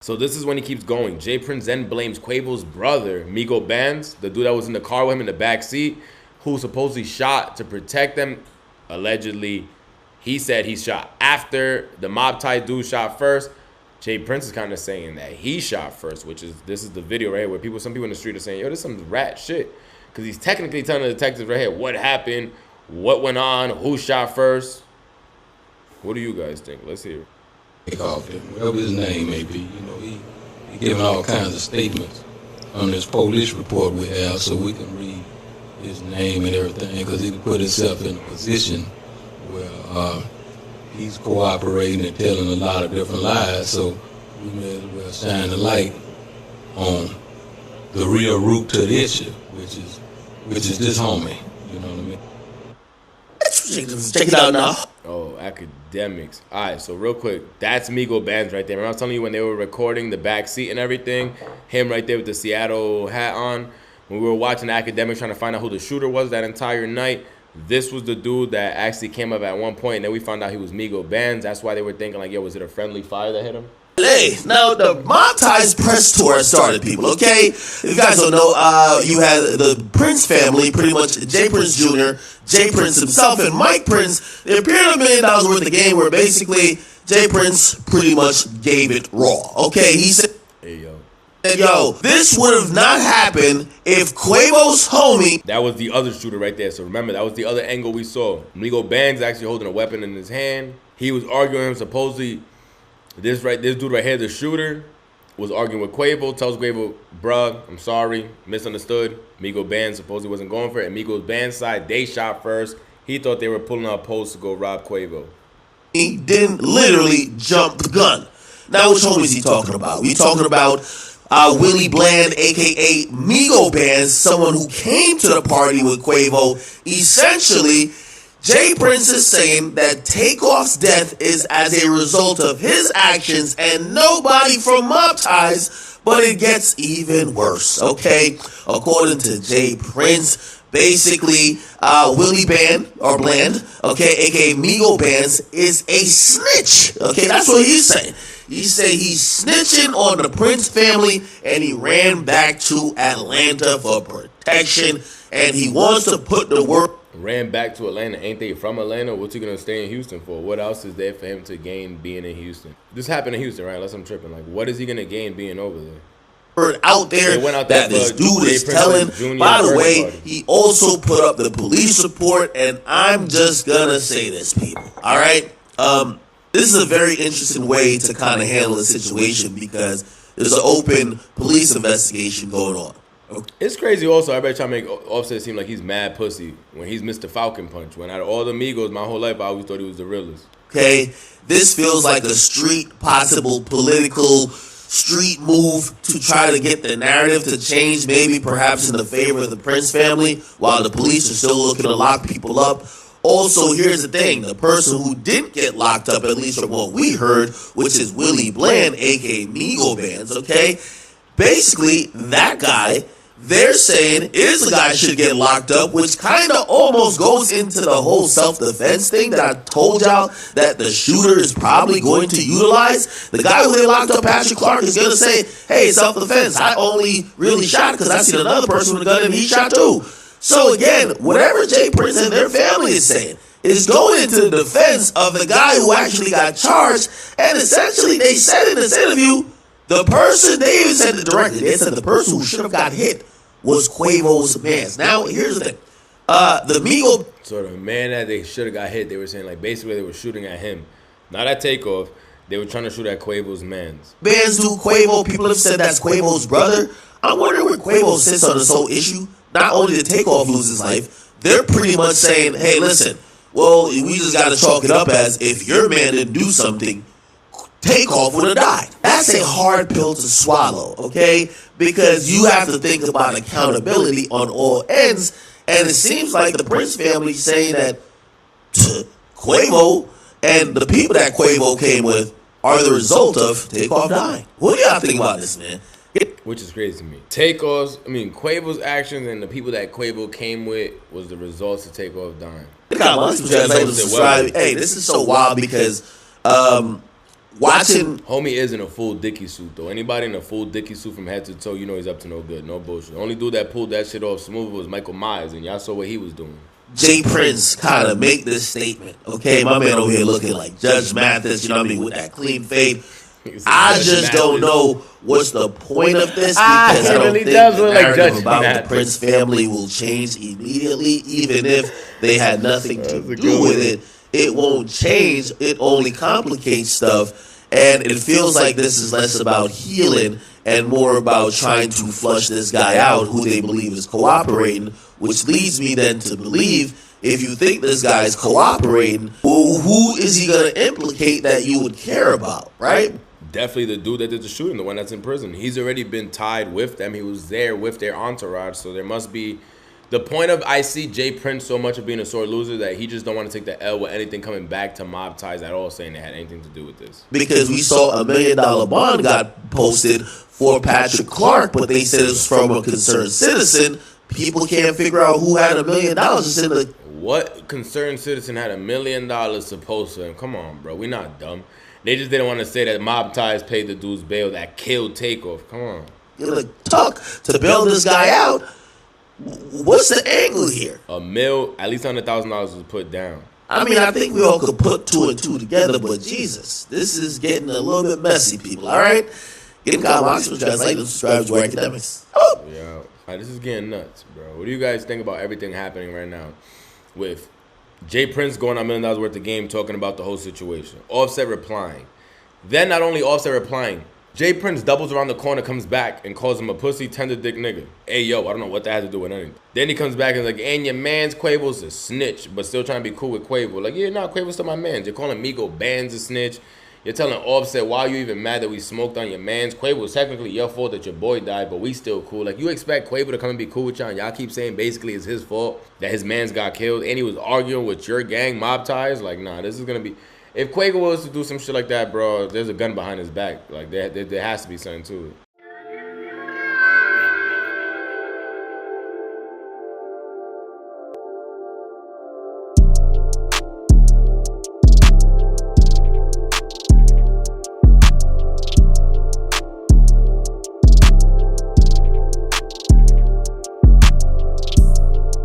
So this is when he keeps going. Jay Prince then blames Quavo's brother, MigoBands, the dude that was in the car with him in the back seat, who supposedly shot to protect them. Allegedly, he said he shot after the mob tie dude shot first. Jay Prince is kind of saying that he shot first, which is, this is the video right here where some people in the street are saying, yo, this is some rat shit. Because he's technically telling the detectives right here what happened, what went on, who shot first. What do you guys think? Let's hear it. Whatever his name may be, you know, he giving all kinds of statements on this police report we have, so we can read his name and everything, because he put himself in a position where he's cooperating and telling a lot of different lies, so we may as well shine the light on the real root to the issue, which is this homie, you know what I mean? Check it out now. Oh, academics. All right, so real quick, that's MigoBands right there. Remember I was telling you when they were recording the back seat and everything, him right there with the Seattle hat on, when we were watching the academics trying to find out who the shooter was that entire night. This was the dude that actually came up at one point, and then we found out he was MigoBands. That's why they were thinking like, yo, was it a friendly fire that hit him? Hey, now the Mob Ties press tour started, people, okay? If you guys don't know, you had the Prince family, pretty much Jay Prince Jr., Jay Prince himself, and Mike Prince. They appeared $1 million worth of game where basically Jay Prince pretty much gave it raw, okay? He said, hey, yo, this would have not happened if Quavo's homie... That was the other shooter right there. So remember, that was the other angle we saw. MigoBands actually holding a weapon in his hand. He was arguing him supposedly... This dude right here, the shooter, was arguing with Quavo, tells Quavo, bruh, I'm sorry, misunderstood. MigoBands supposedly wasn't going for it. And MigoBands side, they shot first. He thought they were pulling out posts to go rob Quavo. He didn't literally jump the gun. Now, which homie is he talking about? We talking about Willie Bland, a.k.a. MigoBands, someone who came to the party with Quavo. Essentially, Jay Prince is saying that Takeoff's death is as a result of his actions and nobody from Mob Ties, but it gets even worse, okay? According to Jay Prince, basically, Willie Bland, okay, aka MigoBands, is a snitch, okay? That's what he's saying. He said he's snitching on the Prince family and he ran back to Atlanta for protection and he wants to put the work. Ran back to Atlanta. Ain't they from Atlanta? What's he gonna stay in Houston for? What else is there for him to gain being in Houston? This happened in Houston, right? Unless I'm tripping. Like, what is he gonna gain being over there? Out there that this dude is telling. By the way, he also put up the police report, and I'm just gonna say this, people. All right, this is a very interesting way to kind of handle a situation because there's an open police investigation going on. Okay. It's crazy also, everybody trying to make Offset seem like he's mad pussy when he's Mr. Falcon Punch. When out of all the Migos, my whole life, I always thought he was the realest. Okay, this feels like a possible political street move to try to get the narrative to change, maybe perhaps in the favor of the Prince family, while the police are still looking to lock people up. Also, here's the thing, the person who didn't get locked up, at least from what we heard, which is Willie Bland, aka MigoBands, okay? Basically, that guy, they're saying is the guy that should get locked up, which kind of almost goes into the whole self-defense thing that I told y'all that the shooter is probably going to utilize. The guy who they locked up, Patrick Clark, is going to say, hey, self-defense, I only really shot because I seen another person with a gun and he shot too. So again, whatever Jay Prince and their family is saying is going into the defense of the guy who actually got charged. And essentially, they said in this interview, the person, they even said it directly, they said the person who should have got hit was Quavo's man. Now, here's the thing. So the man that they should have got hit, they were saying, like, basically they were shooting at him. Not at Takeoff. They were trying to shoot at Quavo's mans. Bands do Quavo. People have said that's Quavo's brother. I'm wondering where Quavo sits on this whole issue. Not only did Takeoff lose his life, they're pretty much saying, hey, listen, well, we just got to chalk it up as if your man didn't do something, Takeoff would have died. That's a hard pill to swallow, okay? Because you have to think about accountability on all ends. And it seems like the Prince family saying that Quavo and the people that Quavo came with are the result of Takeoff dying. What do y'all think about this, man? Which is crazy to me. Quavo's actions and the people that Quavo came with was the results of Takeoff dying. Hey, this is so wild because watching. Homie is in a full Dickie suit, though. Anybody in a full Dickie suit from head to toe, you know he's up to no good. No bullshit. The only dude that pulled that shit off smooth was Michael Myers, and y'all saw what he was doing. Jay Prince kind of make this statement. Okay, my man over here looking like Judge Mathis, you know what I mean, with that clean fade. I just don't know what's the point of this, because I don't think the narrative about the Prince family will change immediately, even if they had nothing to do with it. It won't change. It only complicates stuff. And it feels like this is less about healing and more about trying to flush this guy out who they believe is cooperating, which leads me then to believe, if you think this guy is cooperating, well, who is he going to implicate that you would care about, right? Definitely the dude that did the shooting, the one that's in prison. He's already been tied with them. He was there with their entourage, so there must be... The point of I see Jay Prince so much of being a sore loser that he just don't want to take the L with anything coming back to mob ties at all, saying it had anything to do with this. Because we saw $1 million bond got posted for Patrick Clark, but they said it was from a concerned citizen. People can't figure out who had $1 million. It's in the... What concerned citizen had $1 million supposed to him? Come on, bro. We not dumb. They just didn't want to say that mob ties paid the dude's bail that killed Takeoff. Come on. You're gonna tuck to bail this guy out. What's the angle here? At least $100,000 was put down. I mean, I think we all could put 2 and 2 together, but Jesus, this is getting a little bit messy, people. All right, getting Maximus translated, subscribe to academics. Oh. Yeah, this is getting nuts, bro. What do you guys think about everything happening right now with Jay Prince going on $1 million worth of game, talking about the whole situation? Offset replying. Then not only Offset replying, Jay Prince doubles around the corner, comes back, and calls him a pussy, tender dick nigga. Hey, yo, I don't know what that has to do with anything. Then he comes back and is like, and your man's Quavo's a snitch, but still trying to be cool with Quavo. Like, yeah, nah, Quavo's still my man. You're calling MigoBands a snitch. You're telling Offset, why are you even mad that we smoked on your man's? Quavo, it's technically your fault that your boy died, but we still cool. Like, you expect Quavo to come and be cool with y'all, and y'all keep saying basically it's his fault that his man's got killed, and he was arguing with your gang mob ties? Like, nah, this is going to be... If Quavo was to do some shit like that, bro, there's a gun behind his back. Like, there has to be something to it.